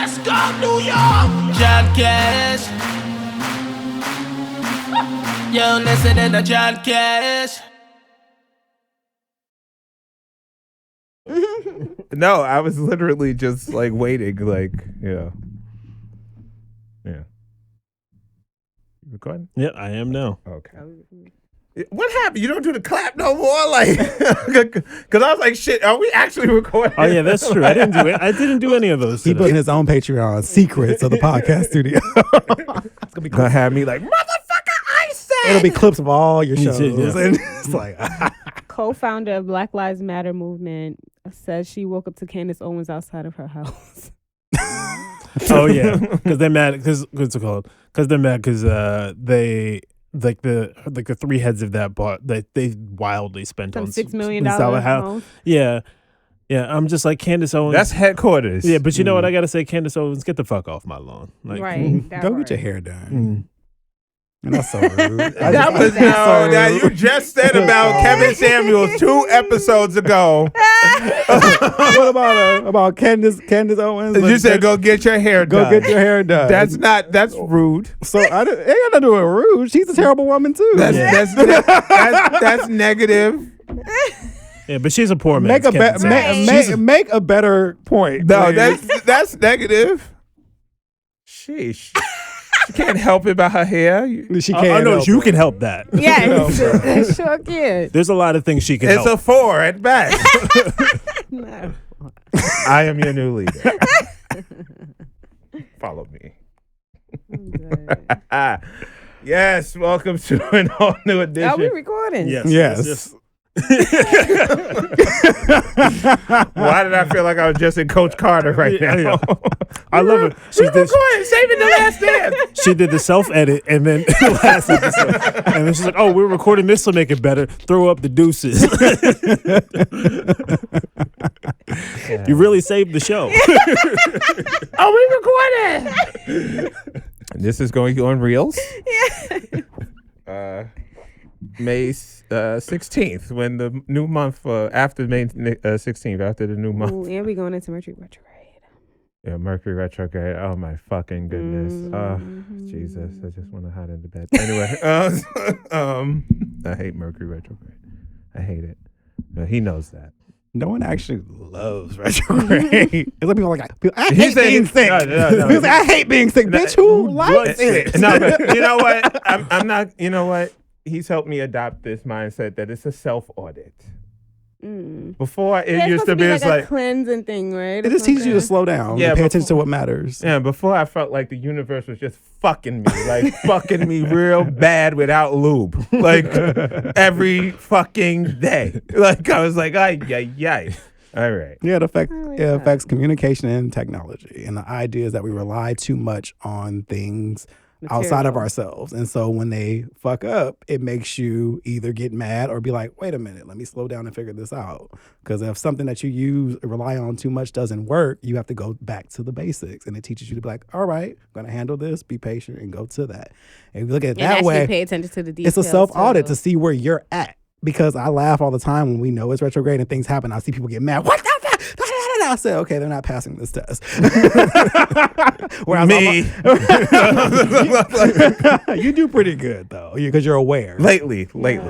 Let's go, New York! John Cash. Yo, listening to John Cash. No, I was literally just like waiting, like, yeah. You recording? Yeah, I am now. Okay. What happened? You don't do the clap no more? Like, because I was like, shit, are we actually recording? Oh yeah, that's true. I didn't do it. I didn't do any of those. He today. put in his own Patreon secrets of the podcast studio. It's Gonna have me like, motherfucker, I said. It'll be clips of all your shows. Yeah. And it's like, Co-founder of Black Lives Matter movement says she woke up to Candace Owens outside of her house. Oh yeah, because they're mad. Because what's it called? Because they're mad because they like the three heads of that bought that they wildly spent Some on $6 million house. Yeah. I'm just like Candace Owens. That's headquarters. Yeah, but you know what I gotta say, Candace Owens, get the fuck off my lawn. Like, Right. go get your hair done. And that's so rude. That was that you just said about Kevin Samuels 2 episodes ago. What about Candace Owens? You said go get your hair done. Go get your hair done. That's rude. So it ain't got nothing to do with rude. She's a terrible woman too. That's negative. Yeah, but she's a poor man. Make a better point. No, please. that's negative. Sheesh. She can't help it by her hair. She can't. I know help you it. can help that. Yes, sure can. There's a lot of things she can It's help. a 4 at best. No. I am your new leader. Follow me. Yes, welcome to an all new edition. Are we recording? Yes. Why did I feel like I was just in Coach Carter right now? Yeah. I love it. We're recording, saving the last dance. She did the self-edit and then the last episode. And then she's like, oh, we're recording this to make it better. Throw up the deuces. You really saved the show. Are we recording? This is going on Reels. May 16th, when the new month, after May 16th, after the new month. Ooh, and we going into Mercury retrograde. Yeah, Mercury retrograde. Oh my fucking goodness. Jesus, I just want to hide in the bed. Anyway, I hate Mercury retrograde. I hate it. He knows that. No one actually loves retrograde. It's like people like, I hate said being sick. no. He's like, I hate being sick. Bitch, who likes it? No, but you know what? I'm not. You know what? He's helped me adopt this mindset that it's a self-audit. Before it used to be like it's a like cleansing thing, right? It just teaches you to slow down and pay attention to what matters. Yeah, before I felt like the universe was just fucking me, like fucking me real bad without lube, like every fucking day. Like I was like, ay. All right. Yeah, it affects communication and technology. And the idea is that we rely too much on things outside of ourselves. And so when they fuck up, it makes you either get mad or be like, wait a minute, let me slow down and figure this out. Because if something that you rely on too much doesn't work, you have to go back to the basics. And it teaches you to be like, all right, I'm going to handle this, be patient, and go to that. And if you look at it that way, pay attention to the details. it's a self-audit to see where you're at. Because I laugh all the time when we know it's retrograde and things happen. I see people get mad. What the fuck? I said, okay, they're not passing this test. Me. You do pretty good though, because you're aware. Lately.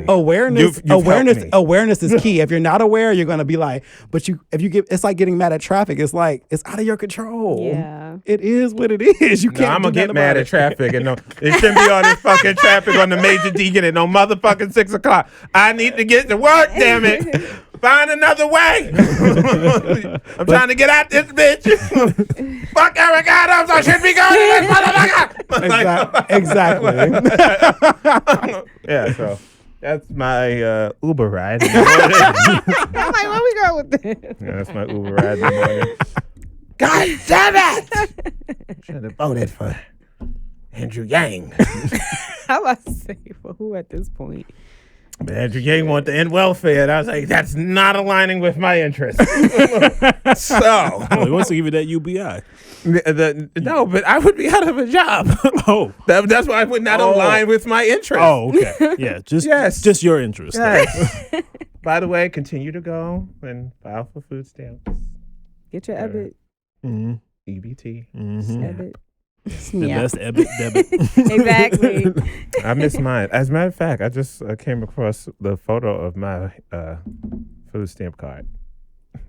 Awareness. You've Awareness is key. If you're not aware, you're gonna be like, it's like getting mad at traffic. It's like it's out of your control. Yeah. It is what it is. You can't. I'm gonna get mad at traffic and it shouldn't be all this fucking traffic on the major Deacon at no motherfucking 6 o'clock. I need to get to work, damn it. Find another way. I'm trying to get out this bitch. Fuck Eric Adams. I should be going to this motherfucker. Exactly. Yeah, so that's my Uber ride. I'm like, where we going with this? Yeah, that's my Uber ride in the morning. God damn it! Should have voted for Andrew Yang. How about to say for who at this point? But Andrew Yang wanted to end welfare, and I was like, that's not aligning with my interests. So He wants to give you that UBI. No, but I would be out of a job. Oh. That's why I would not align with my interests. Oh, okay. Yeah, just your interest. Yes. By the way, continue to go and file for food stamps. Get your EBIT. Mm-hmm. EBT. Debit. The Yeah. best debit. Exactly. I miss mine. As a matter of fact, I just came across the photo of my food stamp card,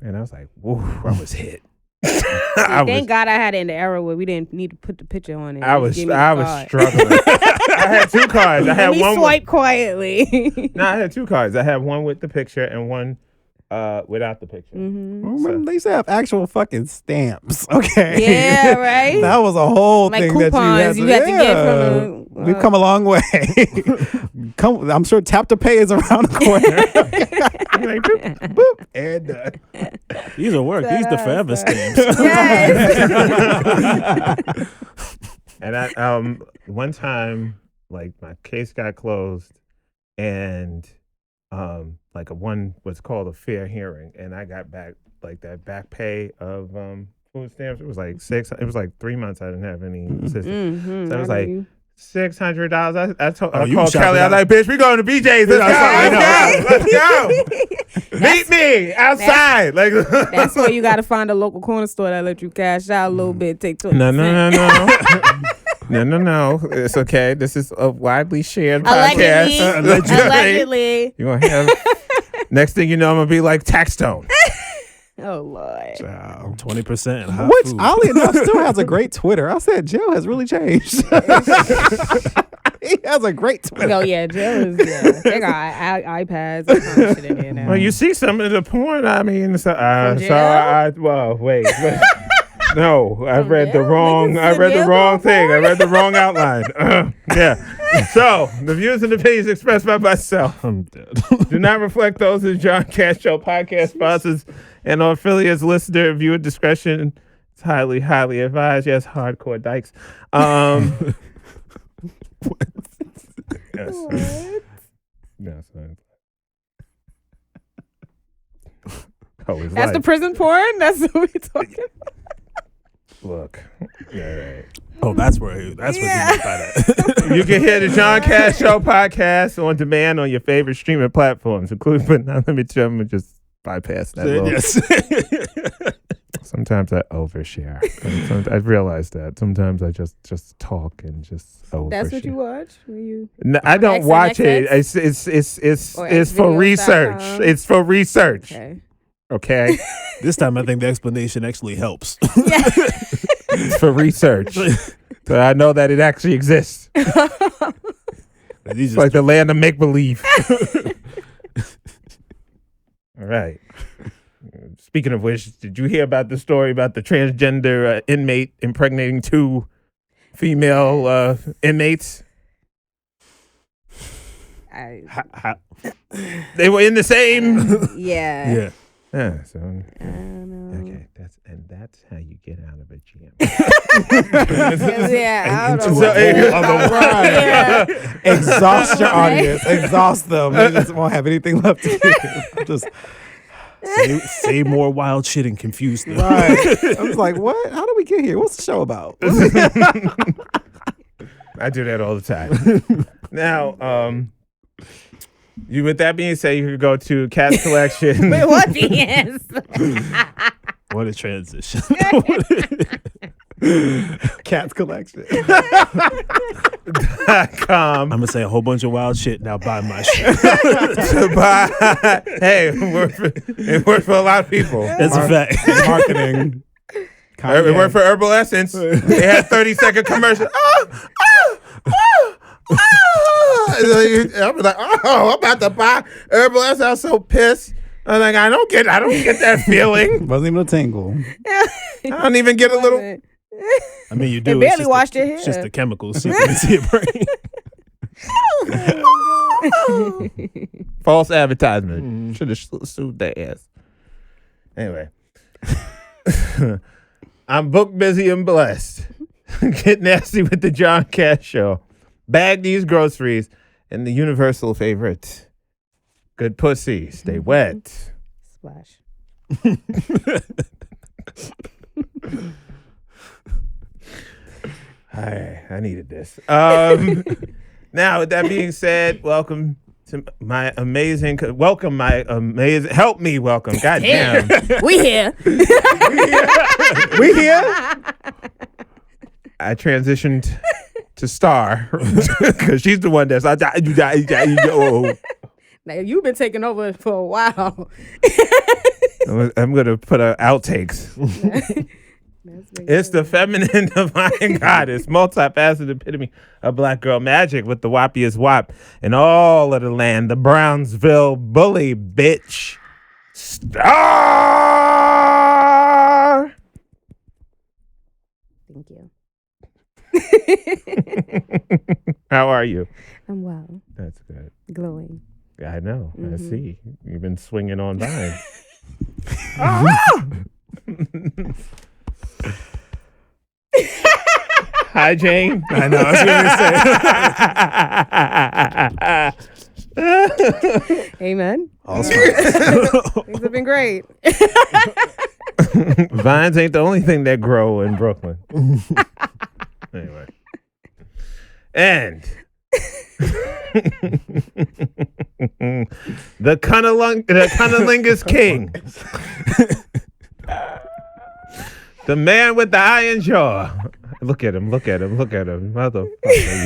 and I was like, "Whoa, I was hit." Thank God I had it in the era where we didn't need to put the picture on it. I was Just give me the card. struggling. I had two cards. I had Let me one. swipe quietly. No, I had two cards. I had one with the picture and one without the picture. Remember, they used to have actual fucking stamps. Okay. Yeah, right? That was a whole Like thing coupons that you had to get from the. We've come a long way. I'm sure Tap to Pay is around the corner. Like, boop, boop, and done. These will work. These the forever stamps. Yes. And I one time, like, my case got closed, and like one was called a fair hearing, and I got back like that back pay of food stamps. It was like 3 months I didn't have any assistance. So it was like $600. I called Kelly. I was like, "Bitch, we going to BJ's. Let's go. Meet me outside." Like, That's where you got to find a local corner store that let you cash out a little bit, take 20%. No. No. It's okay. This is a widely shared podcast. Allegedly. You gonna have next thing you know, I'm gonna be like Taxstone. Oh, Lord. 20% in hot Which, food. oddly enough, still has a great Twitter. I said, Joe has really changed. He has a great Twitter. Oh, yeah. Jill is, they got iPads and kind of shit in there now. Well, you see some of the porn. I mean, so jail? well, wait. No, I read the jail? wrong. Niggas I read the jail wrong for thing. I porn? read the wrong outline. Yeah. So the views and opinions expressed by myself I'm dead. do not reflect those of John Cash Show podcast sponsors and our affiliates. Listener viewer discretion is highly, highly advised. Yes, hardcore dykes. Yes. Yes. That's the prison porn? That's what we're talking about? Look. Yeah, right. Oh, that's where you meant by that. You can hear the John Cash Show podcast on demand on your favorite streaming platforms, including, but not limited to, I'm going to just bypass that. Yes. Sometimes I overshare. I've realized that. Sometimes I just talk and just overshare. That's what you watch? No, I don't watch it. It's for research. It's for research. Okay. This time I think the explanation actually helps. It's for research. So I know that it actually exists. It's like the land of make-believe. All right. Speaking of which, did you hear about the story about the transgender inmate impregnating 2 female inmates? They were in the same. Yeah. Yeah. So I don't know. okay, that's how you get out of a jam. Yeah, I don't know. So, Yeah. Exhaust your audience. Exhaust them. They just won't have anything left to give. Just Say more wild shit and confuse them. right. I was like, what? How did we get here? What's the show about? I do that all the time. Now, you with that being said, you could go to Cat's Collection. Wait, what? Yes. What a transition. Cat's Collection. .com I'm going to say a whole bunch of wild shit. Now buy my shit. to buy. Hey, it worked for a lot of people. That's a fact. Marketing. It worked for Herbal Essence. They had 30-second commercial. I'm like, I'm about to buy Herbal Essence. I was so pissed. I'm like, I don't get that feeling. Wasn't even a tingle. I don't even get a little. I mean, you do. They barely washed your hair. It's just the chemicals seeping into your brain. False advertisement. Should have sued their ass. Anyway. I'm booked, busy, and blessed. Get nasty with the John Cash Show. Bag these groceries and the universal favorite. Good pussy. Stay wet. Splash. I needed this. Now, with that being said, welcome to my amazing, welcome my amazing, help me welcome, goddamn. We here. We here? I transitioned to Star because she's the one that's Now you've been taking over for a while. I'm gonna put outtakes. It's the feminine divine goddess, multifaceted epitome of black girl magic with the whoppiest wop in all of the land, the Brownsville bully bitch, Star. Thank you. How are you? I'm well. That's good. Glowing. I know. I Mm-hmm. see. You've been swinging on vine. Hi, Jane. I know. I was going to say. Amen. Awesome. Things have been great. Vines ain't the only thing that grow in Brooklyn. Anyway. And the cunnilingus king. The man with the iron jaw. Look at him. Motherfucker,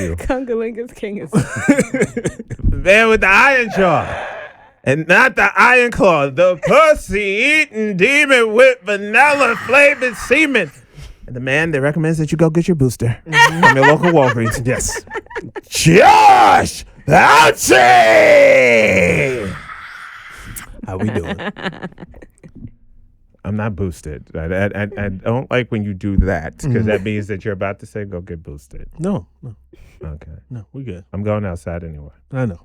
you. Kungalinga's king is. The man with the iron jaw. And not the iron claw. The pussy-eating demon with vanilla-flavored semen. And the man that recommends that you go get your booster from your local Walgreens. Yes. Josh Ouchie! How we doing? I'm not boosted. I don't like when you do that because that means that you're about to say go get boosted. No. Okay. No, we good. I'm going outside anyway. I know.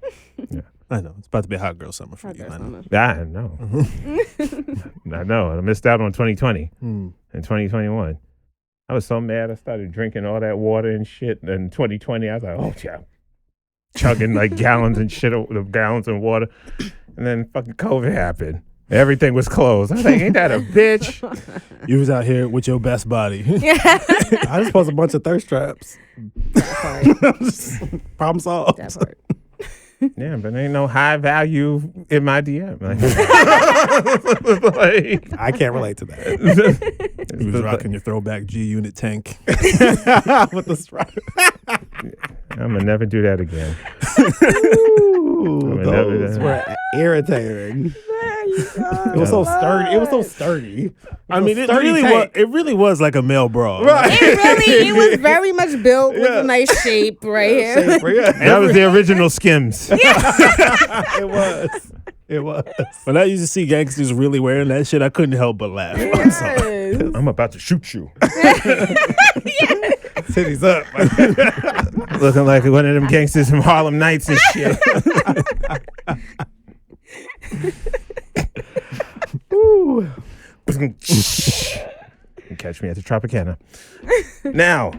Yeah. I know. It's about to be a hot girl summer for you. I know. I know. I know. I missed out on 2020 and 2021. I was so mad I started drinking all that water and shit. And 2020, I was like, oh, yeah. Chugging like gallons and shit of gallons of water. And then fucking COVID happened. Everything was closed. I was like, ain't that a bitch? You was out here with your best body. I just post a bunch of thirst traps. Problem solved. That part. Yeah, but ain't no high value in my DM. Like, I can't relate to that. You was rocking your throwback G Unit tank. With the strap. I'm gonna never do that again. Ooh, those were irritating. It was so sturdy. It was so sturdy. I mean, it sturdy really tank. was. It really was like a male bra. Right. It was very much built with a nice shape right here. That was the original Skims. It was. It was. When I used to see gangsters really wearing that shit, I couldn't help but laugh. I'm sorry. Yes. I'm about to shoot you. Titties up. Looking like one of them gangsters from Harlem Nights and shit. Ooh. Catch me at the Tropicana. Now,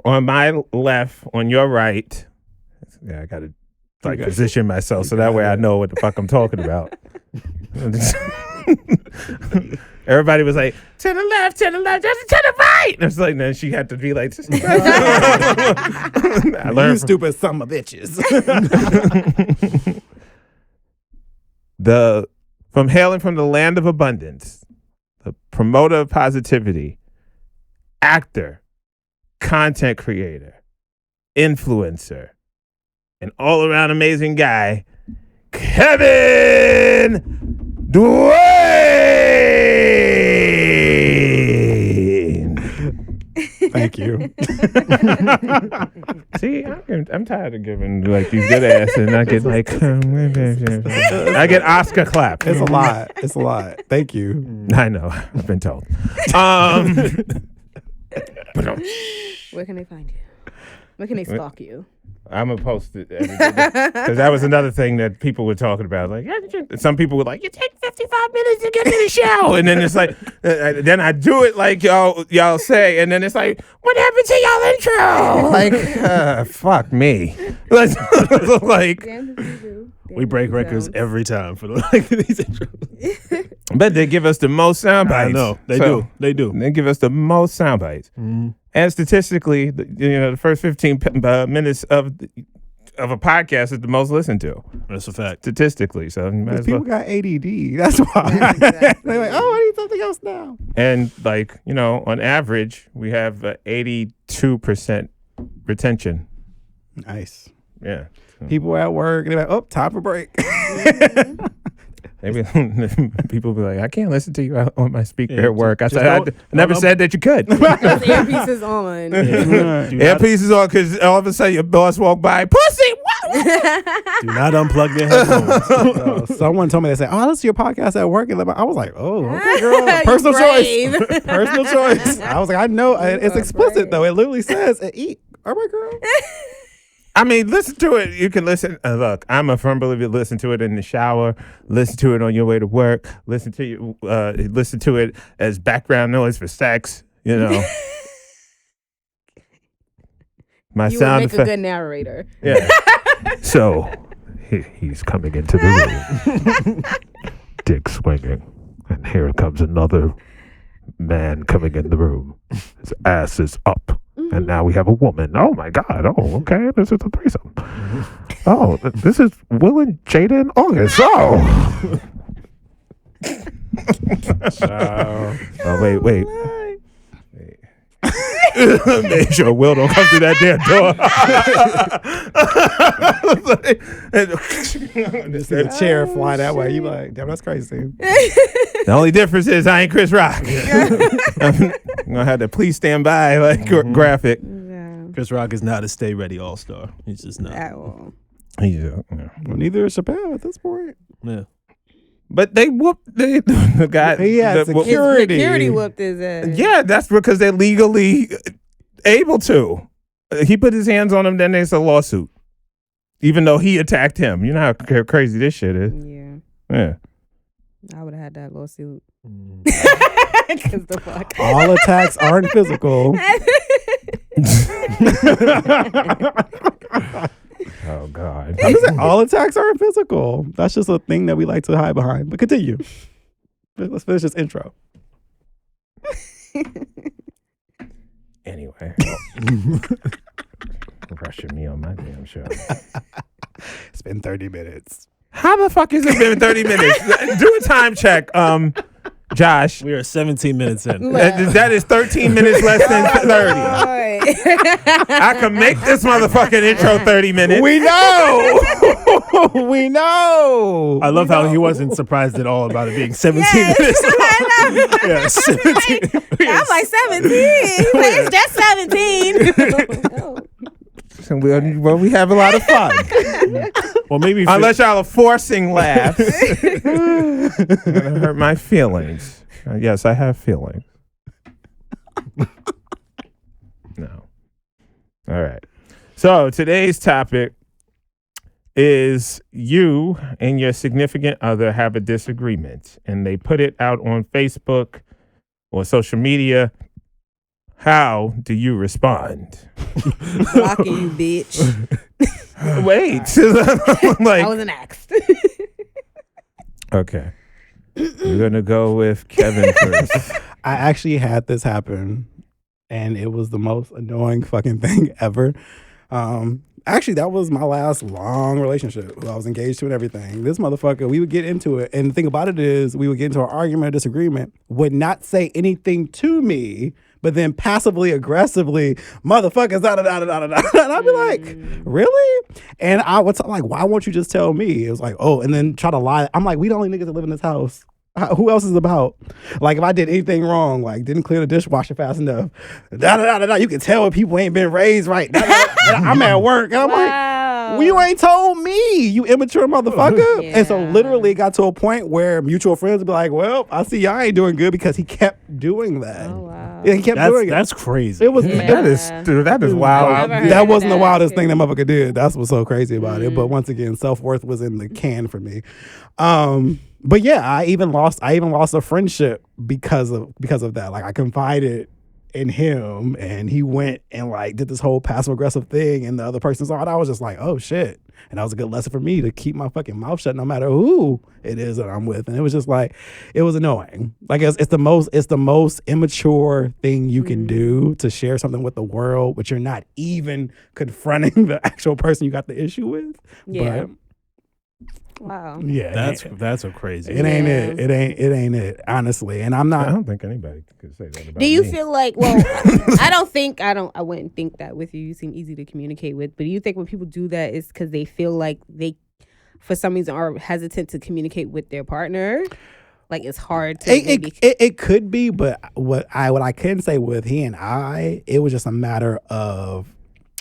on my left, on your right, yeah, I gotta position myself so that way I know what the fuck I'm talking about. Everybody was like, to the left, to the right. And it's like, then she had to be like, I learned You stupid son of bitches. from hailing from the land of abundance, the promoter of positivity, actor, content creator, influencer, an all-around amazing guy, Kevin Dwayne. Thank you. See, I'm tired of giving like these good ass, and I get like I get Oscar clap. It's a lot. It's a lot. Thank you. I know. I've been told. Where can they find you? Where can they stalk you? I'm gonna post it because that was another thing that people were talking about. Like, some people were like, "You take 55 minutes to get to the show," and then it's like, then I do it like y'all say, and then it's like, "What happened to y'all intro?" Like, fuck me. Like, We break records every time for these intros. but they give us the most sound bites. I know. They do. They do. They give us the most sound bites. And statistically, the first 15 minutes of of a podcast is the most listened to. That's a fact. Statistically. So you might as well. People got ADD. That's why. They're like, oh, I need something else now. And like, on average, we have 82% retention. Nice. Yeah. People at work, and they're like, oh, time for break. Maybe people be like, I can't listen to you on my speaker at work. I don't- never said that you could. Because earpiece is on. Earpiece is on because all of a sudden your boss walked by. Pussy! Do not unplug their headphones. Someone told me, they said, oh, I listen to your podcast at work. And I was like, oh, okay, girl. Personal choice. Brave. Personal choice. I was like, I know. It's explicit, though. It literally says, eat. All right, girl. I mean, listen to it. You can listen. Look, I'm a firm believer. Listen to it in the shower. Listen to it on your way to work. Listen to it as background noise for sex. My You would sound make a effect. good narrator. Yeah. So he's coming into the room. Dick swinging, and here comes another man coming in the room. His ass is up. And now we have a woman. Oh my God. Oh, okay. This is a threesome. Oh, this is Will and Jada in August. Oh. Oh, wait. Make sure Will don't come through that damn door. Just see a chair fly that way. You like, damn, that's crazy. The only difference is I ain't Chris Rock. I'm gonna have to please stand by graphic. Yeah. Chris Rock is not a stay ready all-star. He's just not. At all. Yeah. Well, neither is Chappelle at this point. Yeah. But they whooped the guy. He had the- security. His security whooped his ass. Yeah, that's because they're legally able to. He put his hands on him, then there's a lawsuit. Even though he attacked him. You know how crazy this shit is. Yeah. Yeah. I would have had that lawsuit. Mm. 'Cause the fuck. All attacks aren't physical. Oh, God. I'm just saying, all attacks aren't physical. That's just a thing that we like to hide behind. But continue. Let's finish this intro. Anyway. Rushing me on my damn show. It's been 30 minutes. How the fuck has it been 30 minutes? Do a time check, Josh. We are 17 minutes in. That is 13 minutes less than 30. I can make this motherfucking intro 30 minutes. We know. We know. I love how he wasn't surprised at all about it being 17 minutes. Yeah, 17. I'm like 17. He's like, it's just 17. Well, we have a lot of fun. Well, maybe Unless y'all are forcing laughs. It's gonna hurt my feelings. Yes, I have feelings. No. All right. So today's topic is you and your significant other have a disagreement, and they put it out on Facebook or social media. How do you respond? Blocking you, bitch. Wait. I wasn't asked. Okay. We're going to go with Kevin first. I actually had this happen, and it was the most annoying fucking thing ever. Actually, that was my last long relationship. I was engaged to and everything. This motherfucker, we would get into it. And the thing about it is, we would get into an argument or disagreement, would not say anything to me, but then passively aggressively, motherfuckers, da da da da da da. And I'd be like, really? And I was like, why won't you just tell me? It was like, oh, and then try to lie. I'm like, we the only niggas that live in this house. Who else is about? Like, if I did anything wrong, like didn't clear the dishwasher fast enough, da da da da da, you can tell when people ain't been raised right. Da, da, da, I'm at work, and I'm like, well, you ain't told me, you immature motherfucker. Yeah. And so literally it got to a point where mutual friends would be like, well, I see y'all ain't doing good because he kept doing that. Oh, wow. Yeah, he kept doing it. That's crazy. It was That is wild. Never heard that of wasn't the that. wildest thing that motherfucker did. That's what's so crazy about it. But once again, self-worth was in the can for me. But yeah, I even lost a friendship because of that. Like, I confided in him, and he went and like did this whole passive aggressive thing, and the other person saw it. I was just like, oh shit. And that was a good lesson for me to keep my fucking mouth shut no matter who it is that I'm with. And it was just like, it was annoying. Like it's the most immature thing you can do to share something with the world, but you're not even confronting the actual person you got the issue with. Yeah. But, Wow. yeah, That's so crazy. it ain't it. It ain't it. Honestly, and I'm I not. don't think anybody could say that about Do you me. feel like, well, I wouldn't think that with you. You seem easy to communicate with. But do you think when people do that, it's because they feel like they, for some reason, are hesitant to communicate with their partner? Like it's hard to It could be, but what I can say with he and I, it was just a matter of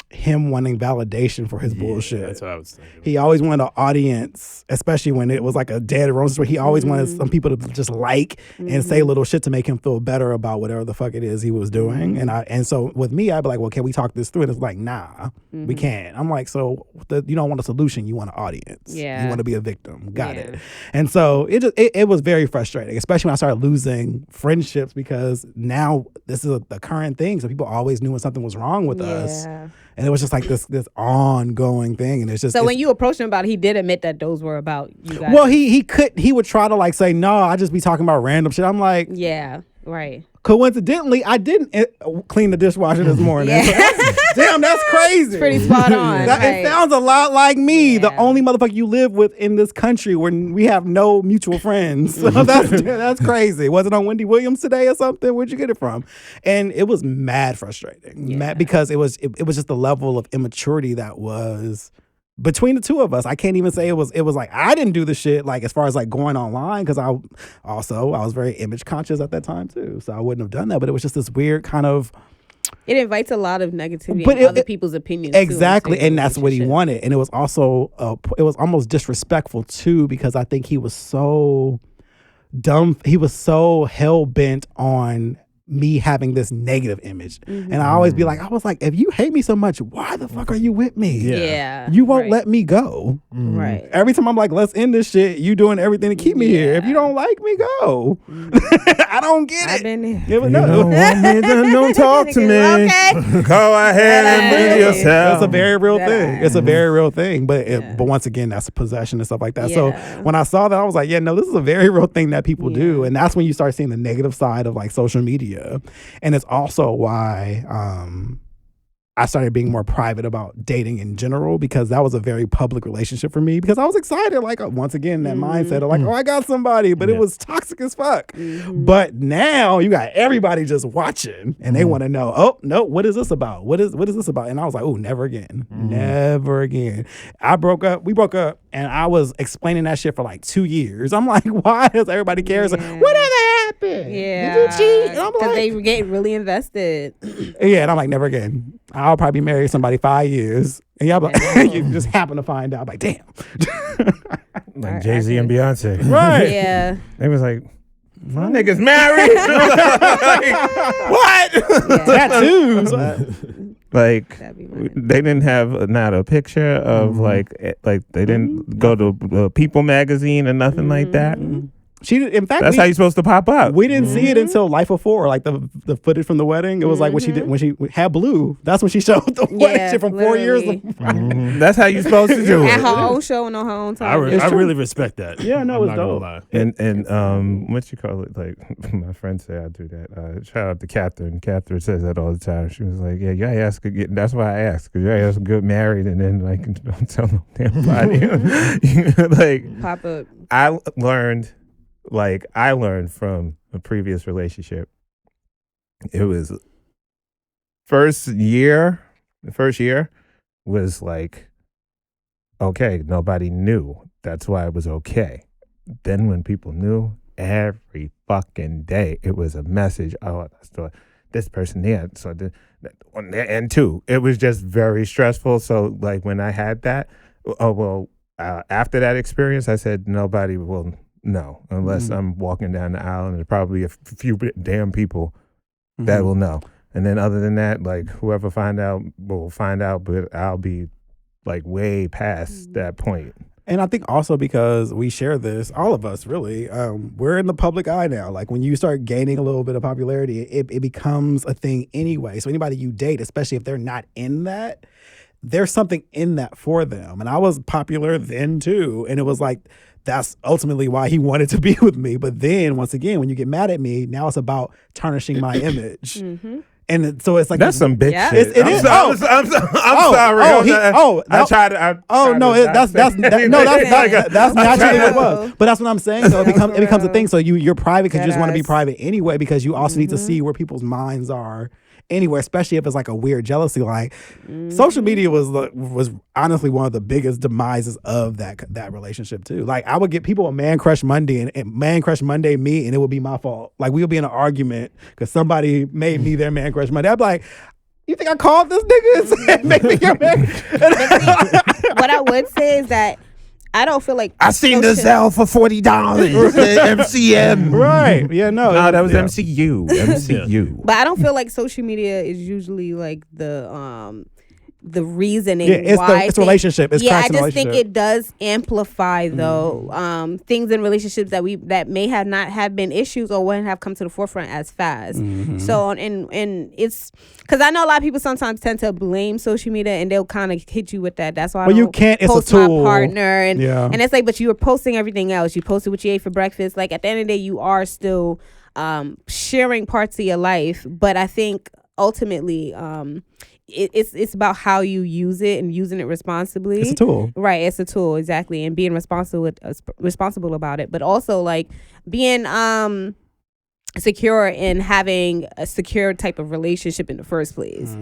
him wanting validation for his bullshit. That's what I was thinking. He always wanted an audience, especially when it was like a dead roses, where he always wanted some people to just like and say little shit to make him feel better about whatever the fuck it is he was doing. And so with me, I'd be like, well, can we talk this through? And it's like, nah, we can't. I'm like, so you don't want a solution, you want an audience. Yeah. You want to be a victim. Got it. And so it was very frustrating, especially when I started losing friendships, because now this is the current thing. So people always knew when something was wrong with us. And it was just like this ongoing thing, and it's just. So when you approached him about it, he did admit that those were about you guys. Well, he would try to like say, no, I just be talking about random shit. I'm like, yeah, right. Coincidentally, I didn't clean the dishwasher this morning. Yeah. Damn, that's crazy. It's pretty spot on. It sounds a lot like me, the only motherfucker you live with in this country where we have no mutual friends. So that's crazy. Was it on Wendy Williams today or something? Where'd you get it from? And it was mad frustrating, mad, because it was just the level of immaturity that was between the two of us. I can't even say it was like I didn't do the shit, like as far as like going online, because I was very image conscious at that time too, so I wouldn't have done that. But it was just this weird kind of. It invites a lot of negativity But and other people's opinions. Exactly, and that's what he wanted. And it was also it was almost disrespectful too, because I think he was so dumb. He was so hell bent on me having this negative image. And I always be like, I was like, if you hate me so much, why the fuck are you with me? Yeah. You won't let me go. Right. Every time I'm like, let's end this shit, you doing everything to keep me here. If you don't like me, go. I don't get it. I've been there. Yeah, but You no. don't want me, then don't talk to me. Okay. Go ahead and be yourself. It's a very real thing. It's a very real thing. But once again, that's a possession and stuff like that. So when I saw that, I was like, yeah, no, this is a very real thing that people do. And that's when you start seeing the negative side of like social media. And it's also why I started being more private about dating in general, because that was a very public relationship for me, because I was excited, like once again, that mindset of like, oh, I got somebody, but it was toxic as fuck. But now you got everybody just watching, and they want to know, oh no, what is this about? What is this about? And I was like, oh, never again. Never again. We broke up, and I was explaining that shit for like 2 years. I'm like, why does everybody care? So, whatever happened? Yeah. Did you cheat? And I'm Because like, they get really invested. yeah, and I'm like, never again. I'll probably marry somebody 5 years, and y'all you just happen to find out. I'm like, damn. Like Jay-Z and Beyonce. Right. Yeah. They was like, my nigga's married. Like, what? Tattoos. Like, That'd be my they didn't have not a picture of like they didn't go to People magazine or nothing like that. In fact, That's how you're supposed to pop up. we didn't see it until Life of 4, like the footage from the wedding. It was like when she had Blue. That's when she showed the wedding shit from 4 years. literally. That's how you're supposed to do At it. her own show and on her own I time. really respect that. Yeah, no, I'm it's not gonna dope. lie. And what you call it? Like my friends say I do that. Shout out to Catherine. Catherine says that all the time. She was like, "Yeah, you ask to get." That's why I asked, because you ask to get married and then like don't tell no damn body. Like Pop up. I learned from a previous relationship. It was the first year was like, okay, nobody knew. That's why it was okay. Then when people knew, every fucking day, it was a message. Oh, I saw this person there. So on there, and two, it was just very stressful. So like when I had that, after that experience, I said, nobody will know unless I'm walking down the aisle, and there's probably a few damn people that will know. And then other than that, like whoever find out will find out, but I'll be like way past that point. And I think also because we share this, all of us really, we're in the public eye now. Like when you start gaining a little bit of popularity, it becomes a thing anyway. So anybody you date, especially if they're not in that, there's something in that for them. And I was popular then too. And it was like, that's ultimately why he wanted to be with me. But then once again, when you get mad at me, now it's about tarnishing my image. Mm-hmm. And so it's like that's some bitch Yeah. shit. It is. I'm sorry. That's naturally what it was. But that's what I'm saying. So it becomes a thing. So you're private because you just want to be private anyway. Because you also need to see where people's minds are anywhere, especially if it's like a weird jealousy. Like social media was honestly one of the biggest demises of that relationship too. Like I would get people a man crush Monday and man crush Monday me, and it would be my fault. Like we would be in an argument because somebody made me their man crush Monday. I'd be like, you think I called this nigga and said make me your man? What I would say is that I don't feel like I seen the Zelle for $40. MCM. Right. Yeah, no, that was MCU. MCU. But I don't feel like social media is usually like the reasoning it's relationship. It's I cracks in just relationship. think it does amplify though things in relationships that may have not have been issues or wouldn't have come to the forefront as fast. So and it's because I know a lot of people sometimes tend to blame social media and they'll kind of hit you with that. That's why I don't you can't. It's post a tool. my partner and it's like, but you were posting everything else. You posted what you ate for breakfast. Like at the end of the day, you are still sharing parts of your life. But I think ultimately it's about how you use it and using it responsibly. It's a tool. Right, it's a tool, exactly. And being responsible about it. But also like being secure in having a secure type of relationship in the first place.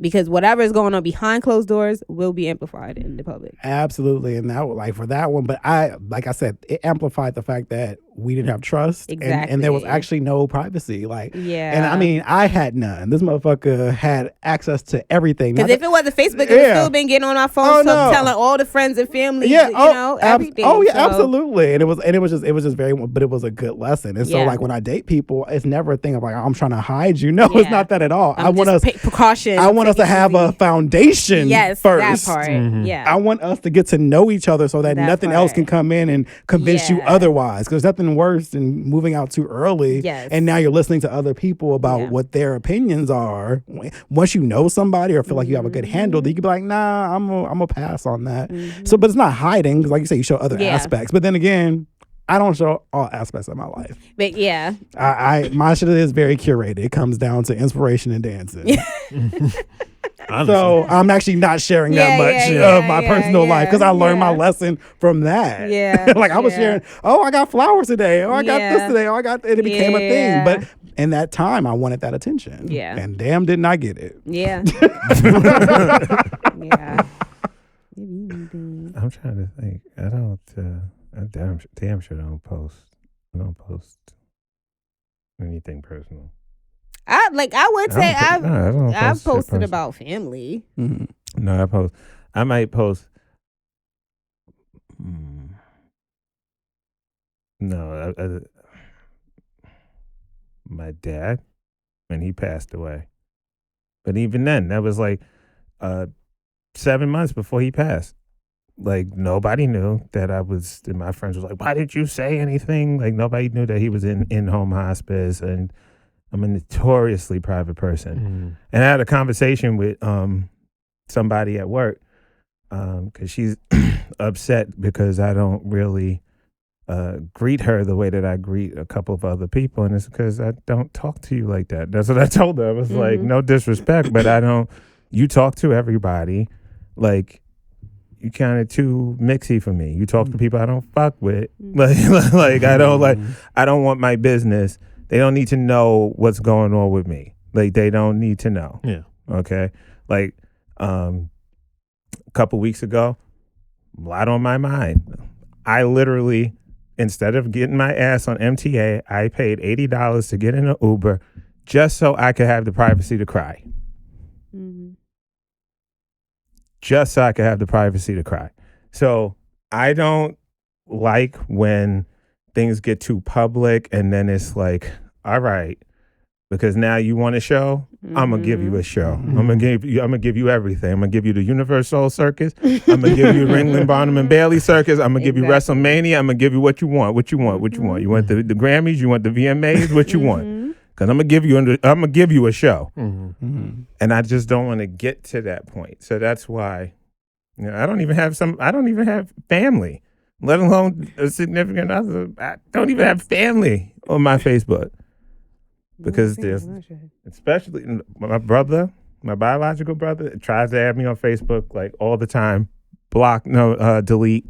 Because whatever is going on behind closed doors will be amplified in the public. Absolutely. And that like for that one, but like I said, it amplified the fact that we didn't have trust. Exactly. And there was actually no privacy. Like, Yeah. And I mean, I had none. This motherfucker had access to everything. Because if it wasn't Facebook, it would still been getting on our phones, telling all the friends and family, everything. Absolutely. And it was just very, but it was a good lesson. And so like when I date people, it's never a thing of like, I'm trying to hide you. No, it's not that at all. I want us precautions. I want us to have a foundation first. That part. Yeah. I want us to get to know each other so that nothing else can come in and convince you otherwise. Because nothing worse than moving out too early. Yes. And now you're listening to other people about what their opinions are. Once you know somebody or feel like you have a good handle, then you can be like, nah, I'm gonna pass on that. So, but it's not hiding because, like you say, you show other aspects. But then again, I don't show all aspects of my life. But yeah, my shit is very curated. It comes down to inspiration and dancing. So I'm actually not sharing that much of my personal life because I learned my lesson from that. Yeah, like I was sharing, I got flowers today. I got this today. I got, and it became a thing. But in that time, I wanted that attention. Yeah. And damn, didn't I get it? Yeah. Yeah. I'm trying to think. I don't. I damn sure don't post. I don't post anything personal. I would say I've posted about family. No, I post. I might post. No, my dad when he passed away. But even then, that was like 7 months before he passed. Like nobody knew that I was. And my friends was like, "Why did you say anything?" Like nobody knew that he was in home hospice, and I'm a notoriously private person. And I had a conversation with somebody at work because she's upset because I don't really greet her the way that I greet a couple of other people, and it's because I don't talk to you like that. That's what I told her. I was like, no disrespect, but I don't. You talk to everybody like. You kind of too mixy for me. You talk to people I don't fuck with. Like I don't want my business. They don't need to know what's going on with me. Like they don't need to know. Yeah. Okay. Like a couple weeks ago, a lot on my mind. I literally, instead of getting my ass on MTA, I paid $80 to get in an Uber just so I could have the privacy to cry. Just so I could have the privacy to cry. So I don't like when things get too public and then it's like, all right, Because now you want a show, I'm gonna give you a show. I'm gonna give you everything. I'm gonna give you the Universal Circus. I'm gonna give you Ringling Barnum and Bailey Circus. I'm gonna give you WrestleMania. I'm gonna give you what you want. What you want. You want the Grammys? You want the VMAs? What you want? Because I'm gonna give you a show. And I just don't want to get to that point. So that's why, I don't even have family, let alone a significant other. I don't even have family on my Facebook. Because there's, especially my brother, my biological brother, tries to add me on Facebook like all the time. Delete.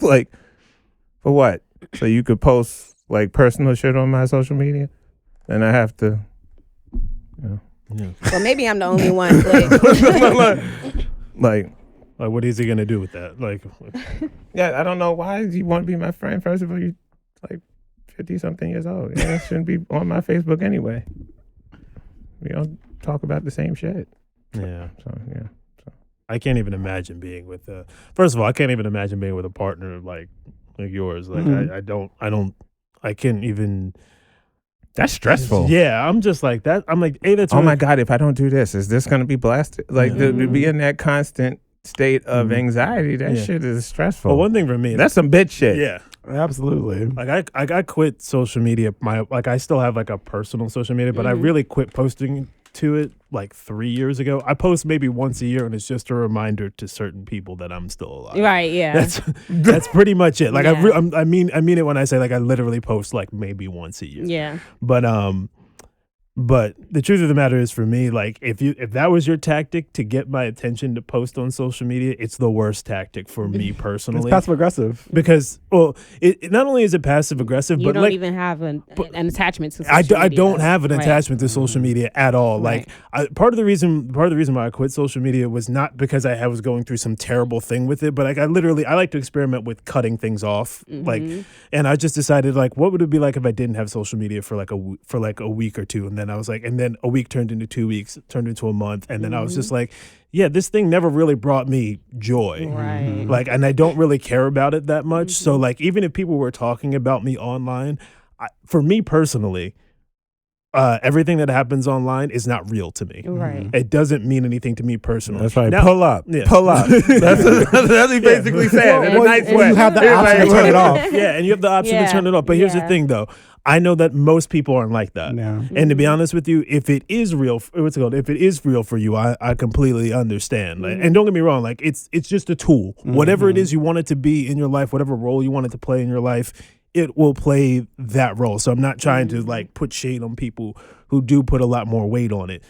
Like, for what? So you could post like personal shit on my social media, and I have to. Well, maybe I'm the only one. Like, what is he gonna do with that? Like, I don't know why you want to be my friend. First of all, you like 50-something years old. Yeah, that shouldn't be on my Facebook anyway. We don't talk about the same shit. Yeah. So. I can't even imagine being with first of all, I can't even imagine being with a partner like yours. Like I can't even. That's stressful. Yeah, I'm just like that. I'm like, hey, that's. Oh my God! If I don't do this, is this going to be blasted? Like to be in that constant state of anxiety, that shit is stressful. Well, one thing for me, that's some bitch shit. Yeah. Absolutely. Like I quit social media. I still have like a personal social media, but I really quit posting to it like 3 years ago. I post maybe once a year, and it's just a reminder to certain people that I'm still alive. Right? Yeah. That's pretty much it. Like yeah. I mean it when I say like I literally post like maybe once a year. Yeah. But the truth of the matter is, for me, like if that was your tactic to get my attention to post on social media, it's the worst tactic for me personally. It's passive aggressive. Because it not only is it passive aggressive, you but don't like even have an attachment to social media. I don't have an attachment to social media at all. Right. Like part of the reason why I quit social media was not because I was going through some terrible thing with it, but like I like to experiment with cutting things off. Like, and I just decided like, what would it be like if I didn't have social media for like a week or two, and then I was like, and then a week turned into 2 weeks, turned into a month, and then I was just like, yeah, this thing never really brought me joy. Right. Like, and I don't really care about it that much. So like, even if people were talking about me online, for me personally, everything that happens online is not real to me. Right. It doesn't mean anything to me personally. That's right. Now, Pull up. Yeah. Pull up. That's what he basically said in a nice way. You have the option to turn it off. Yeah, and you have the option to turn it off. But here's the thing, though. I know that most people aren't like that. Yeah. And to be honest with you, if it is real, if it is real for you, I completely understand. Like, and don't get me wrong, like it's just a tool. Whatever it is you want it to be in your life, whatever role you want it to play in your life, it will play that role. So I'm not trying to like put shade on people who do put a lot more weight on it.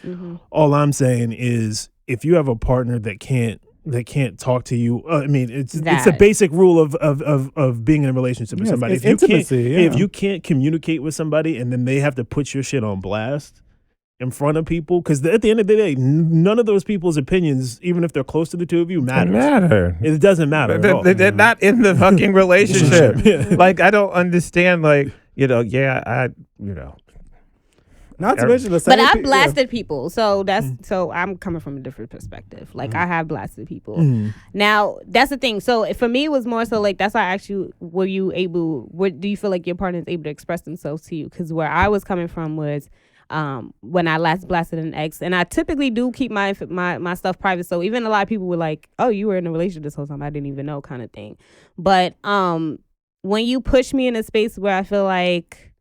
All I'm saying is, if you have a partner that can't talk to you, I mean, it's a basic rule of being in a relationship with somebody. It's intimacy. If you can't communicate with somebody and then they have to put your shit on blast in front of people, because at the end of the day, none of those people's opinions, even if they're close to the two of you, matters. It doesn't matter. They're not in the fucking relationship. Like, I don't understand. Like, Not to mention the same. But I blasted people, so so I'm coming from a different perspective. Like I have blasted people. Now that's the thing. So for me, it was more so like, that's why I asked you, do you feel like your partner is able to express themselves to you? Because where I was coming from was, when I last blasted an ex, and I typically do keep my stuff private. So even a lot of people were like, "Oh, you were in a relationship this whole time. I didn't even know," kind of thing. But when you push me in a space where I feel like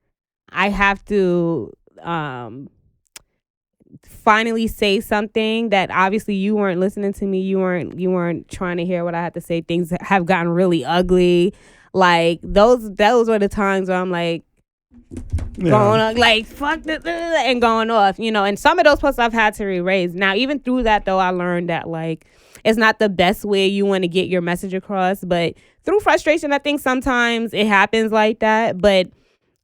I have to finally say something that obviously you weren't listening to me, you weren't trying to hear what I had to say, things have gotten really ugly. Like those were the times where I'm like, going on, like fuck this, and going off, and some of those posts I've had to erase. Now even through that though, I learned that like it's not the best way you want to get your message across, but through frustration, I think sometimes it happens like that. But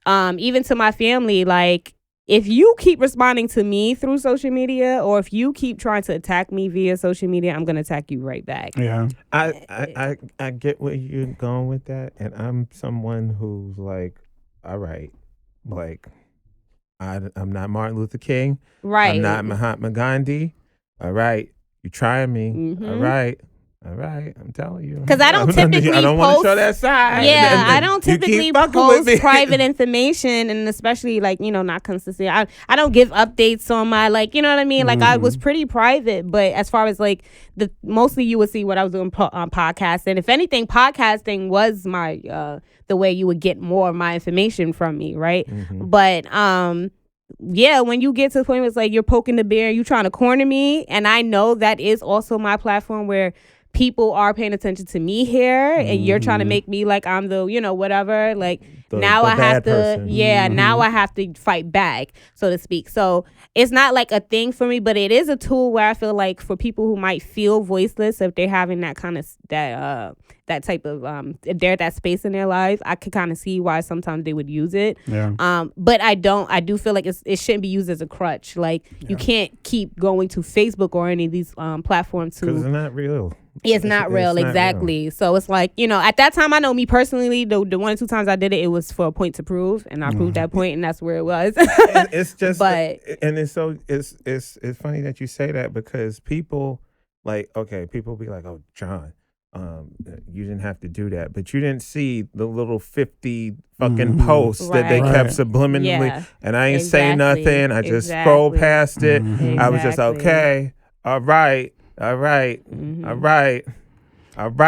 even to my family, like, if you keep responding to me through social media, or if you keep trying to attack me via social media, I'm gonna attack you right back. Yeah, I get where you're going with that, and I'm someone who's like, all right, like I'm not Martin Luther King, right? I'm not Mahatma Gandhi. All right, you trying me. All right, All right, I'm telling you. Because I don't typically I don't want post. to show that side. Yeah, I don't You keep typically fucking with me. post private information, and especially like, you know, not consistent. I don't give updates on my, like, you know what I mean? Like I was pretty private, but as far as like mostly you would see what I was doing on podcasting. If anything, podcasting was my the way you would get more of my information from me, right? But yeah, when you get to the point where it's like you're poking the bear, you trying to corner me, and I know that is also my platform where people are paying attention to me here, and you're trying to make me like I'm the, you know, whatever. Like now I have to, now I have to fight back, so to speak. So it's not like a thing for me, but it is a tool where I feel like for people who might feel voiceless, if they're having that kind of that type of if they're at that space in their life, I could kind of see why sometimes they would use it. But I do feel like it shouldn't be used as a crutch. Like you can't keep going to Facebook or any of these platforms to, because it's not real. It's not real, exactly. Real. So it's like, you know, at that time, I know me personally, the 1 or 2 times I did it, it was for a point to prove, and I proved that point, and that's where it was. It's just, but and it's so it's funny that you say that, because people like, okay, people be like, oh, John, you didn't have to do that, but you didn't see the little 50 fucking posts that they kept subliminally, and I ain't say nothing. I just scrolled past it. I was just okay, all right. Everybody wants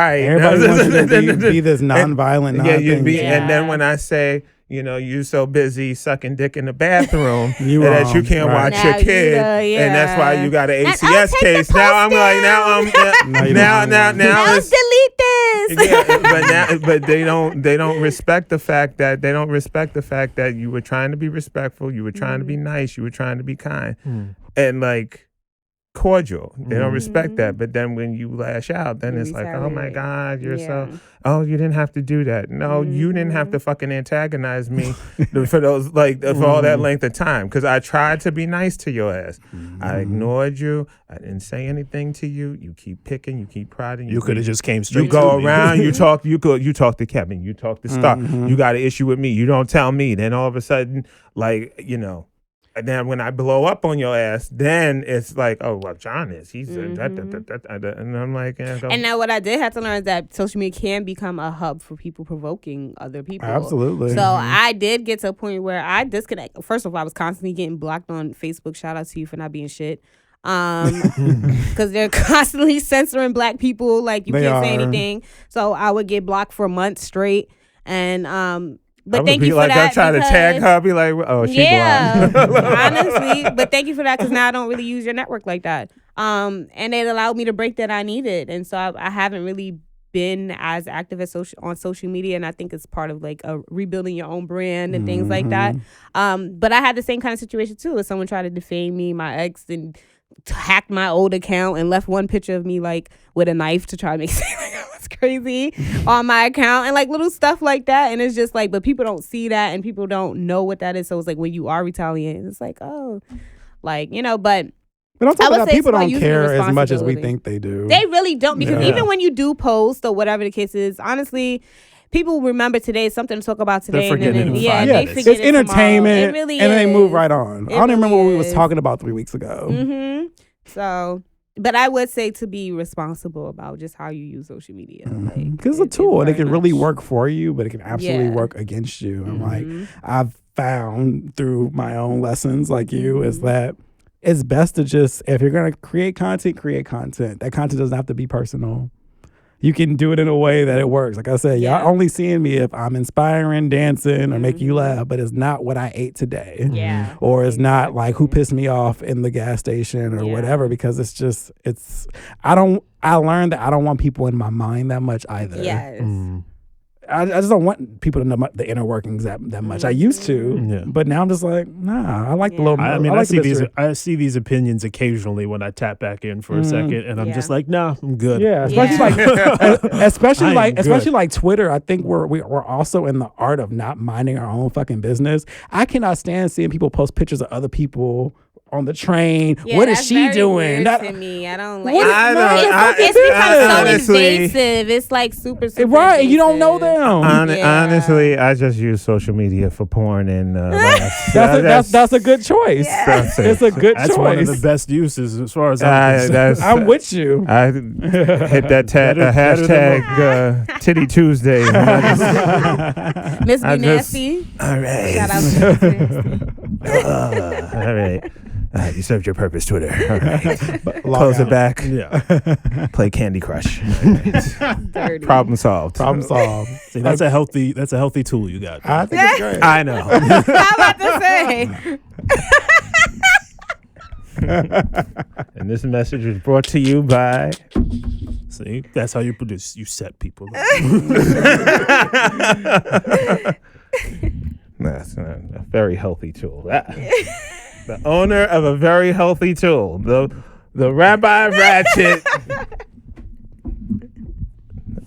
you to be this nonviolent, and then when I say, you know, you so busy sucking dick in the bathroom that you can't watch now your kid, and that's why you got an ACS case. Now I'm like, now let's delete this. Yeah, but they don't respect the fact that you were trying to be respectful, you were trying to be nice, you were trying to be kind, and like cordial. They don't respect that. But then when you lash out, then it's like, oh my God, you're so, oh, you didn't have to do that. No, you didn't have to fucking antagonize me for those, like, for all that length of time. Because I tried to be nice to your ass. I ignored you. I didn't say anything to you. You keep picking, you keep prodding. You could have just came straight. You go to around, me. you talk to Kevin, you talk to Stark. You got an issue with me. You don't tell me. Then all of a sudden, like, you know, and then when I blow up on your ass, then it's like, oh, well, John is. He's and I'm like, and now what I did have to learn is that social media can become a hub for people provoking other people. Absolutely. So I did get to a point where I disconnect. First of all, I was constantly getting blocked on Facebook. Shout out to you for not being shit. Because they're constantly censoring Black people. Like you can't say anything. So I would get blocked for months straight. And but thank you for that. I try to tag her, be like, oh, she blind. Honestly, but thank you for that, because now I don't really use your network like that. And it allowed me to break that I needed, and so I haven't really been as active as on social media, and I think it's part of like rebuilding your own brand and things like that. But I had the same kind of situation too. If someone tried to defame me, my ex, and hacked my old account and left one picture of me like with a knife to try to make it seem like I was crazy on my account, and like little stuff like that. And it's just like, but people don't see that, and people don't know what that is. So it's like when you are retaliating, it's like, oh, like, you know, but on top of that, people don't care as much as we think they do. They really don't, because even when you do post or whatever the case is, honestly, people remember today, something to talk about today. They forget it's entertainment, really and is. They move right on. I don't remember what we was talking about 3 weeks ago. So, but I would say to be responsible about just how you use social media. Because it's a tool, and it can really work for you, but it can absolutely work against you. And like I've found through my own lessons, like you, is that it's best to just, if you're gonna create content. That content doesn't have to be personal. You can do it in a way that it works. Like I said, y'all only seeing me if I'm inspiring, dancing, or making you laugh, but it's not what I ate today. Or it's not like who pissed me off in the gas station or whatever, because I learned that I don't want people in my mind that much either. I just don't want people to know the inner workings that much. I used to, but now I'm just like, nah. I like the little. I mean, I see these opinions occasionally when I tap back in for a second, and I'm just like, nah, I'm good. Yeah, especially like Twitter. I think we're also in the art of not minding our own fucking business. I cannot stand seeing people post pictures of other people on the train. Yeah, What is that's she very doing? weird That- to me. I don't like. What is- I no, don't. It's become so honestly, invasive. It's like super right, and you don't know invasive. them. Yeah. Honestly, I just use social media for porn and That's a good choice. that's it. It's a good That's choice. one of the best uses as far as I'm concerned. I'm with you. I hit that Better than hashtag Titty Tuesday. Miss B I just- Nasty. All right. Shout out to Miss Nasty. All right. You served your purpose, Twitter. All right. Log Close out. it back. Yeah. Play Candy Crush. Dirty. Problem solved. Problem solved. See, that's a healthy tool you got. I think it's great. I know. I'm about to say. And this message was brought to you by. See, that's how you produce. You set people up. That's a very healthy tool. The owner of a very healthy tool. The Rabbi Ratchet.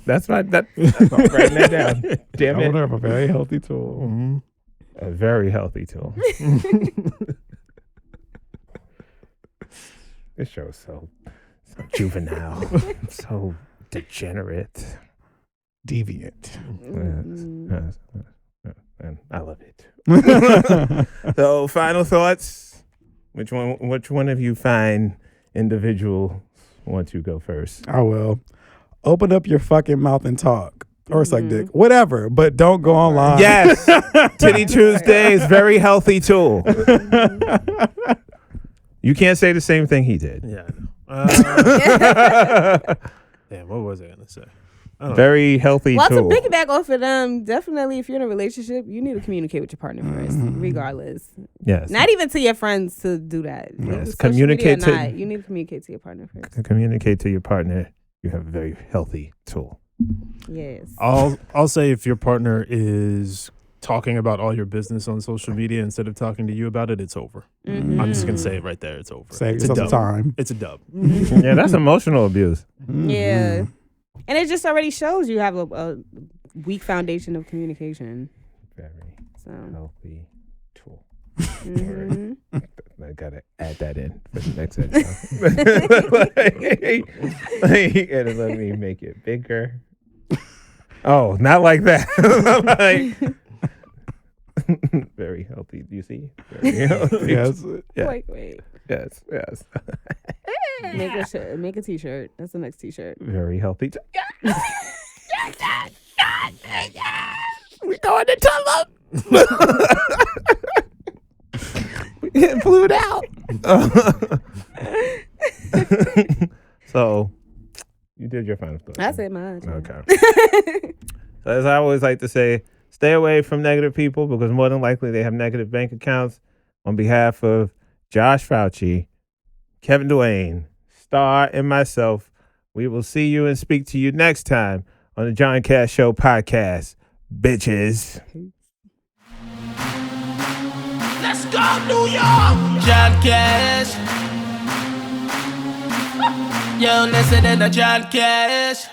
That's I'm writing that down. Damn it. Owner of a very healthy tool. A very healthy tool. This show is so juvenile, so degenerate. Deviant. Yes. And I love it. So, final thoughts. Which one of you fine individuals want to go first? I will. Open up your fucking mouth and talk. Or suck dick. Whatever. But don't go online. Yes. Titty Tuesday is very healthy tool. You can't say the same thing he did. Yeah. I know. Damn, what was I gonna say? Very healthy Well, to tool. piggyback off of them, definitely if you're in a relationship, you need to communicate with your partner first, regardless. Yes. Not even to your friends to do that. Yes, Social communicate media or to- not, you need to communicate to your partner first. Communicate to your partner. You have a very healthy tool. Yes. I'll say if your partner is talking about all your business on social media instead of talking to you about it, it's over. Mhm. I'm just gonna say it right there. It's over. Save It's a yourself some dub. time. It's a dub. Yeah, that's emotional abuse. Yeah. And it just already shows you have a weak foundation of communication. Very So. healthy tool. Mhm. I gotta add that in for the next episode. And let me make it bigger. Oh, not like that. Very healthy. Do you see? Very healthy. Yes. Yeah. Wait. Yes. Make a t-shirt. That's the next t-shirt. Very healthy. We throwing the tongue up. It blew it out. So, you did your final thought. I said mine. Okay. So as I always like to say, stay away from negative people because more than likely they have negative bank accounts. On behalf of Josh Fauci, Kevin Duane, Star, and myself, we will see you and speak to you next time on the John Cash Show podcast. Bitches. Let's go, New York! John Cash. Yo, listen to John Cash.